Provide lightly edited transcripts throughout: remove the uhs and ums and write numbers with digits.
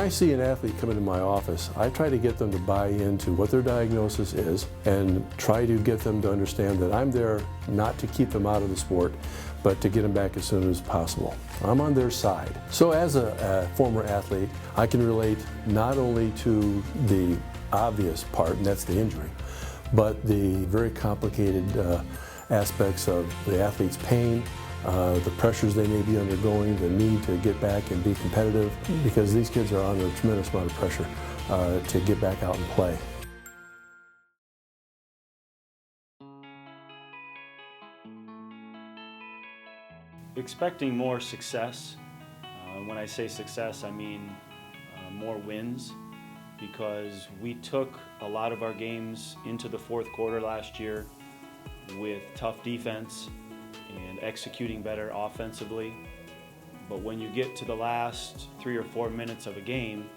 I see an athlete come into my office, I try to get them to buy into what their diagnosis is and try to get them to understand that I'm there not to keep them out of the sport, but to get them back as soon as possible. I'm on their side. So as a former athlete, I can relate not only to the obvious part, and that's the injury, but the very complicated aspects of the athlete's pain, the pressures they may be undergoing, the need to get back and be competitive, because these kids are under a tremendous amount of pressure to get back out and play. Expecting more success. When I say success, I mean more wins, because we took a lot of our games into the fourth quarter last year with tough defense and executing better offensively. But when you get to the last 3 or 4 minutes of a game,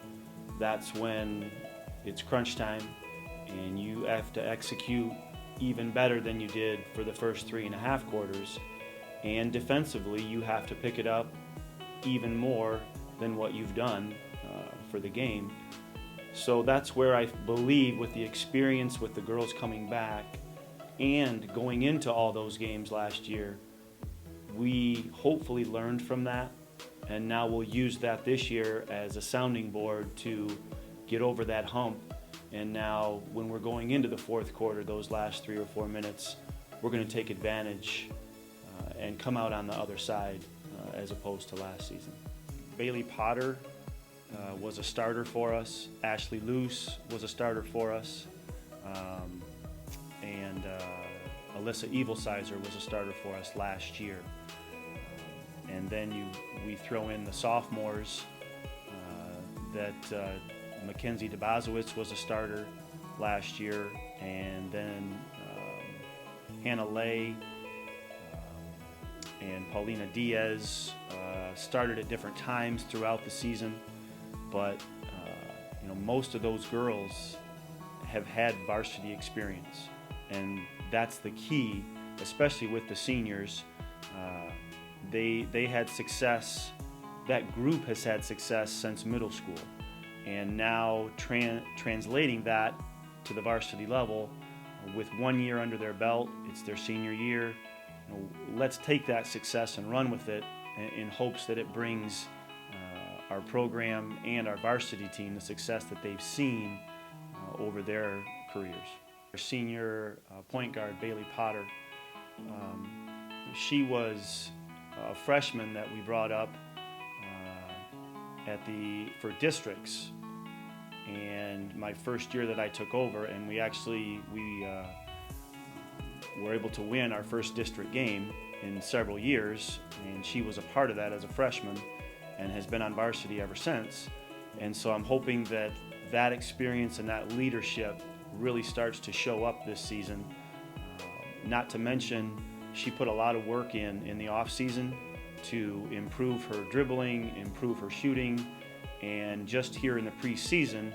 that's when it's crunch time and you have to execute even better than you did for the first 3.5 quarters. And defensively, you have to pick it up even more than what you've done for the game. So that's where I believe, with the experience with the girls coming back and going into all those games last year, we hopefully learned from that, and now we'll use that this year as a sounding board to get over that hump. And now when we're going into the fourth quarter, those last 3 or 4 minutes, we're going to take advantage and come out on the other side as opposed to last season. Bailey Potter was a starter for us. Ashley Luce was a starter for us. And Alyssa Evilsizer was a starter for us last year. And then we throw in the sophomores that Mackenzie DeBazowitz was a starter last year, and then Hannah Lay and Paulina Diaz started at different times throughout the season, but most of those girls have had varsity experience, and that's the key, especially with the seniors. They had success. That group has had success since middle school, and now translating that to the varsity level with 1 year under their belt, it's their senior year. Let's take that success and run with it in hopes that it brings our program and our varsity team the success that they've seen over their careers. Our senior point guard, Bailey Potter, she was a freshman that we brought up for districts, and my first year that I took over, and we were able to win our first district game in several years, and she was a part of that as a freshman and has been on varsity ever since. And so I'm hoping that that experience and that leadership really starts to show up this season. Not to mention, she put a lot of work in the off season to improve her dribbling, improve her shooting, and just here in the preseason,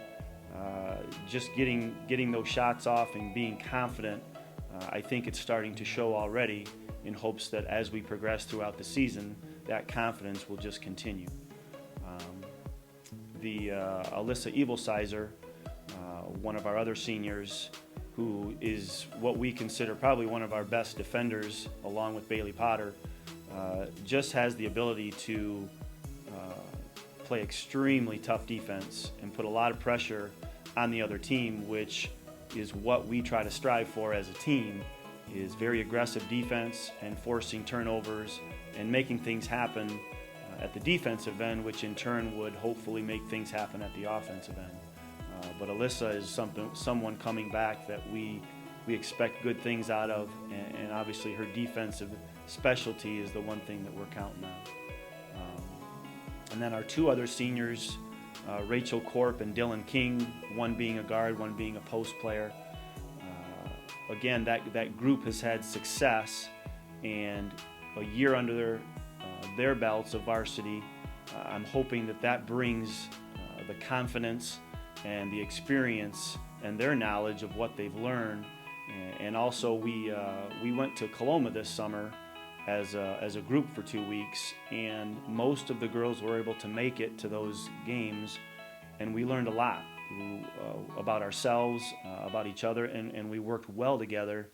just getting those shots off and being confident. I think it's starting to show already, in hopes that as we progress throughout the season, that confidence will just continue. Alyssa Evilsizer, one of our other seniors, who is what we consider probably one of our best defenders, along with Bailey Potter, just has the ability to play extremely tough defense and put a lot of pressure on the other team, which is what we try to strive for as a team, is very aggressive defense and forcing turnovers and making things happen at the defensive end, which in turn would hopefully make things happen at the offensive end. But Alyssa is someone coming back that we expect good things out of, and obviously her defensive specialty is the one thing that we're counting on. And then our two other seniors, Rachel Korp and Dylan King, one being a guard, one being a post player. Again, that group has had success, and a year under their belts of varsity. I'm hoping that brings the confidence and the experience and their knowledge of what they've learned. And also we went to Coloma this summer as a group for 2 weeks, and most of the girls were able to make it to those games, and we learned a lot about ourselves, about each other, and we worked well together.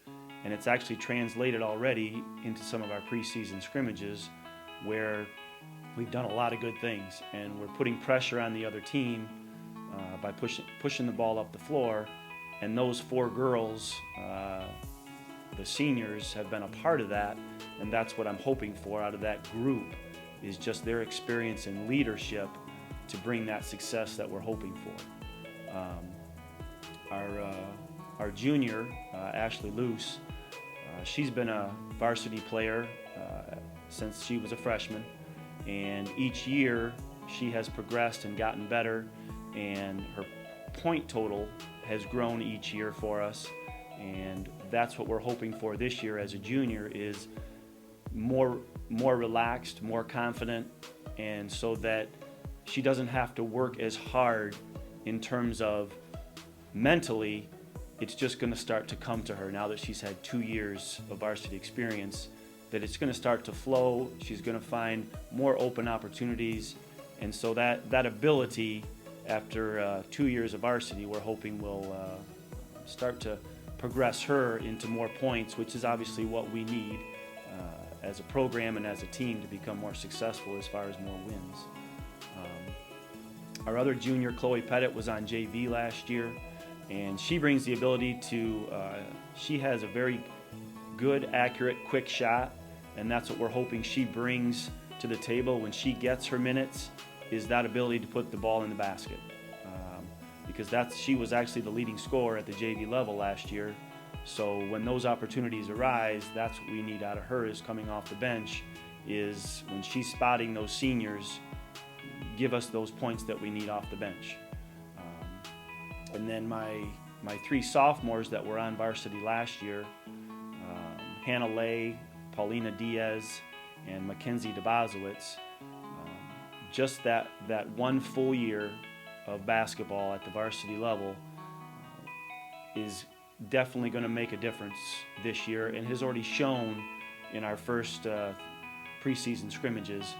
And it's actually translated already into some of our preseason scrimmages where we've done a lot of good things, and we're putting pressure on the other team by pushing the ball up the floor. And those 4 girls, the seniors, have been a part of that, and that's what I'm hoping for out of that group, is just their experience and leadership to bring that success that we're hoping for. Our junior, Ashley Luce, she's been a varsity player since she was a freshman, and each year she has progressed and gotten better, and her point total has grown each year for us, and that's what we're hoping for this year as a junior, is more relaxed, more confident, and so that she doesn't have to work as hard in terms of mentally. It's just going to start to come to her now that she's had 2 years of varsity experience, that it's going to start to flow. She's going to find more open opportunities, and so that ability after 2 years of varsity, we're hoping will start to progress her into more points, which is obviously what we need as a program and as a team to become more successful as far as more wins. Our other junior, Chloe Pettit, was on JV last year, and she brings the ability to, she has a very good, accurate, quick shot, and that's what we're hoping she brings to the table when she gets her minutes, is that ability to put the ball in the basket. Because she was actually the leading scorer at the JV level last year, so when those opportunities arise, that's what we need out of her, is coming off the bench, is when she's spotting those seniors, give us those points that we need off the bench. And then my 3 sophomores that were on varsity last year, Hannah Lay, Paulina Diaz, and Mackenzie DeBozowitz, just that 1 full year of basketball at the varsity level is definitely going to make a difference this year, and has already shown in our first preseason scrimmages,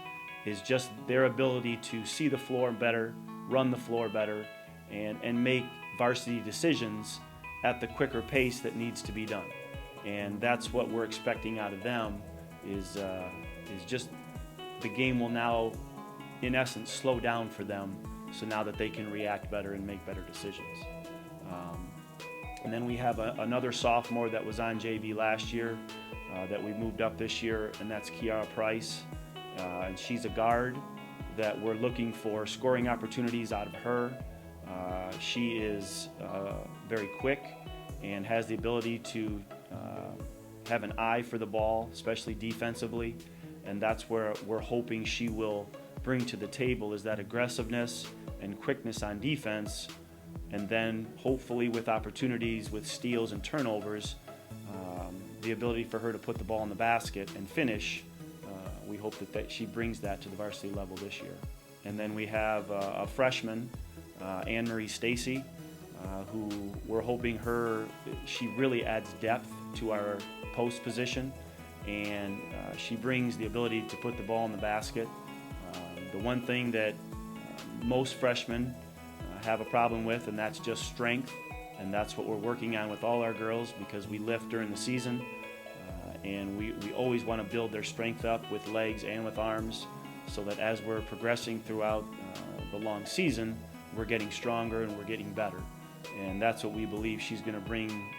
is just their ability to see the floor better, run the floor better, and make varsity decisions at the quicker pace that needs to be done. And that's what we're expecting out of them, is just the game will now, in essence, slow down for them, so now that they can react better and make better decisions. And then we have another sophomore that was on JV last year that we moved up this year, and that's Kiara Price. And she's a guard that we're looking for scoring opportunities out of her. She is very quick and has the ability to have an eye for the ball, especially defensively, and that's where we're hoping she will bring to the table, is that aggressiveness and quickness on defense, and then hopefully with opportunities with steals and turnovers, the ability for her to put the ball in the basket and finish. We hope that she brings that to the varsity level this year. And then we have a freshman, Anne-Marie Stacey, who we're hoping she really adds depth to our post position, and she brings the ability to put the ball in the basket. The one thing that most freshmen have a problem with, and that's just strength, and that's what we're working on with all our girls, because we lift during the season, and we always want to build their strength up with legs and with arms, so that as we're progressing throughout the long season, we're getting stronger and we're getting better. And that's what we believe she's going to bring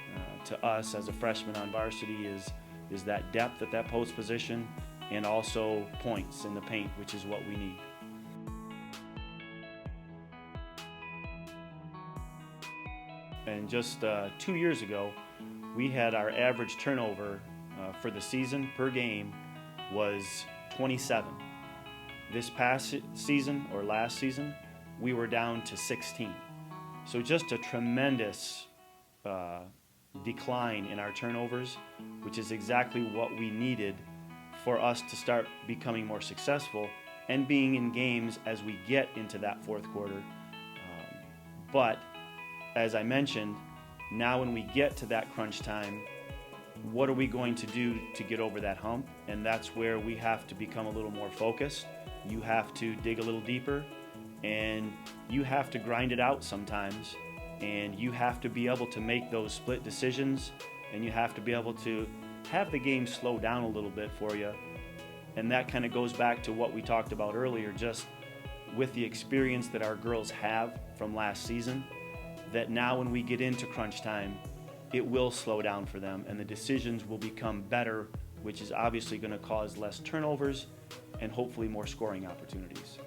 to us as a freshman on varsity, is that depth at that post position, and also points in the paint, which is what we need. And just 2 years ago, we had our average turnover for the season per game was 27. This past season, or last season, we were down to 16. So just a tremendous decline in our turnovers, which is exactly what we needed for us to start becoming more successful and being in games as we get into that fourth quarter. But as I mentioned, now when we get to that crunch time, what are we going to do to get over that hump? And that's where we have to become a little more focused. You have to dig a little deeper, and you have to grind it out sometimes, and you have to be able to make those split decisions, and you have to be able to have the game slow down a little bit for you. And that kind of goes back to what we talked about earlier, just with the experience that our girls have from last season, that now when we get into crunch time, it will slow down for them and the decisions will become better, which is obviously going to cause less turnovers and hopefully more scoring opportunities.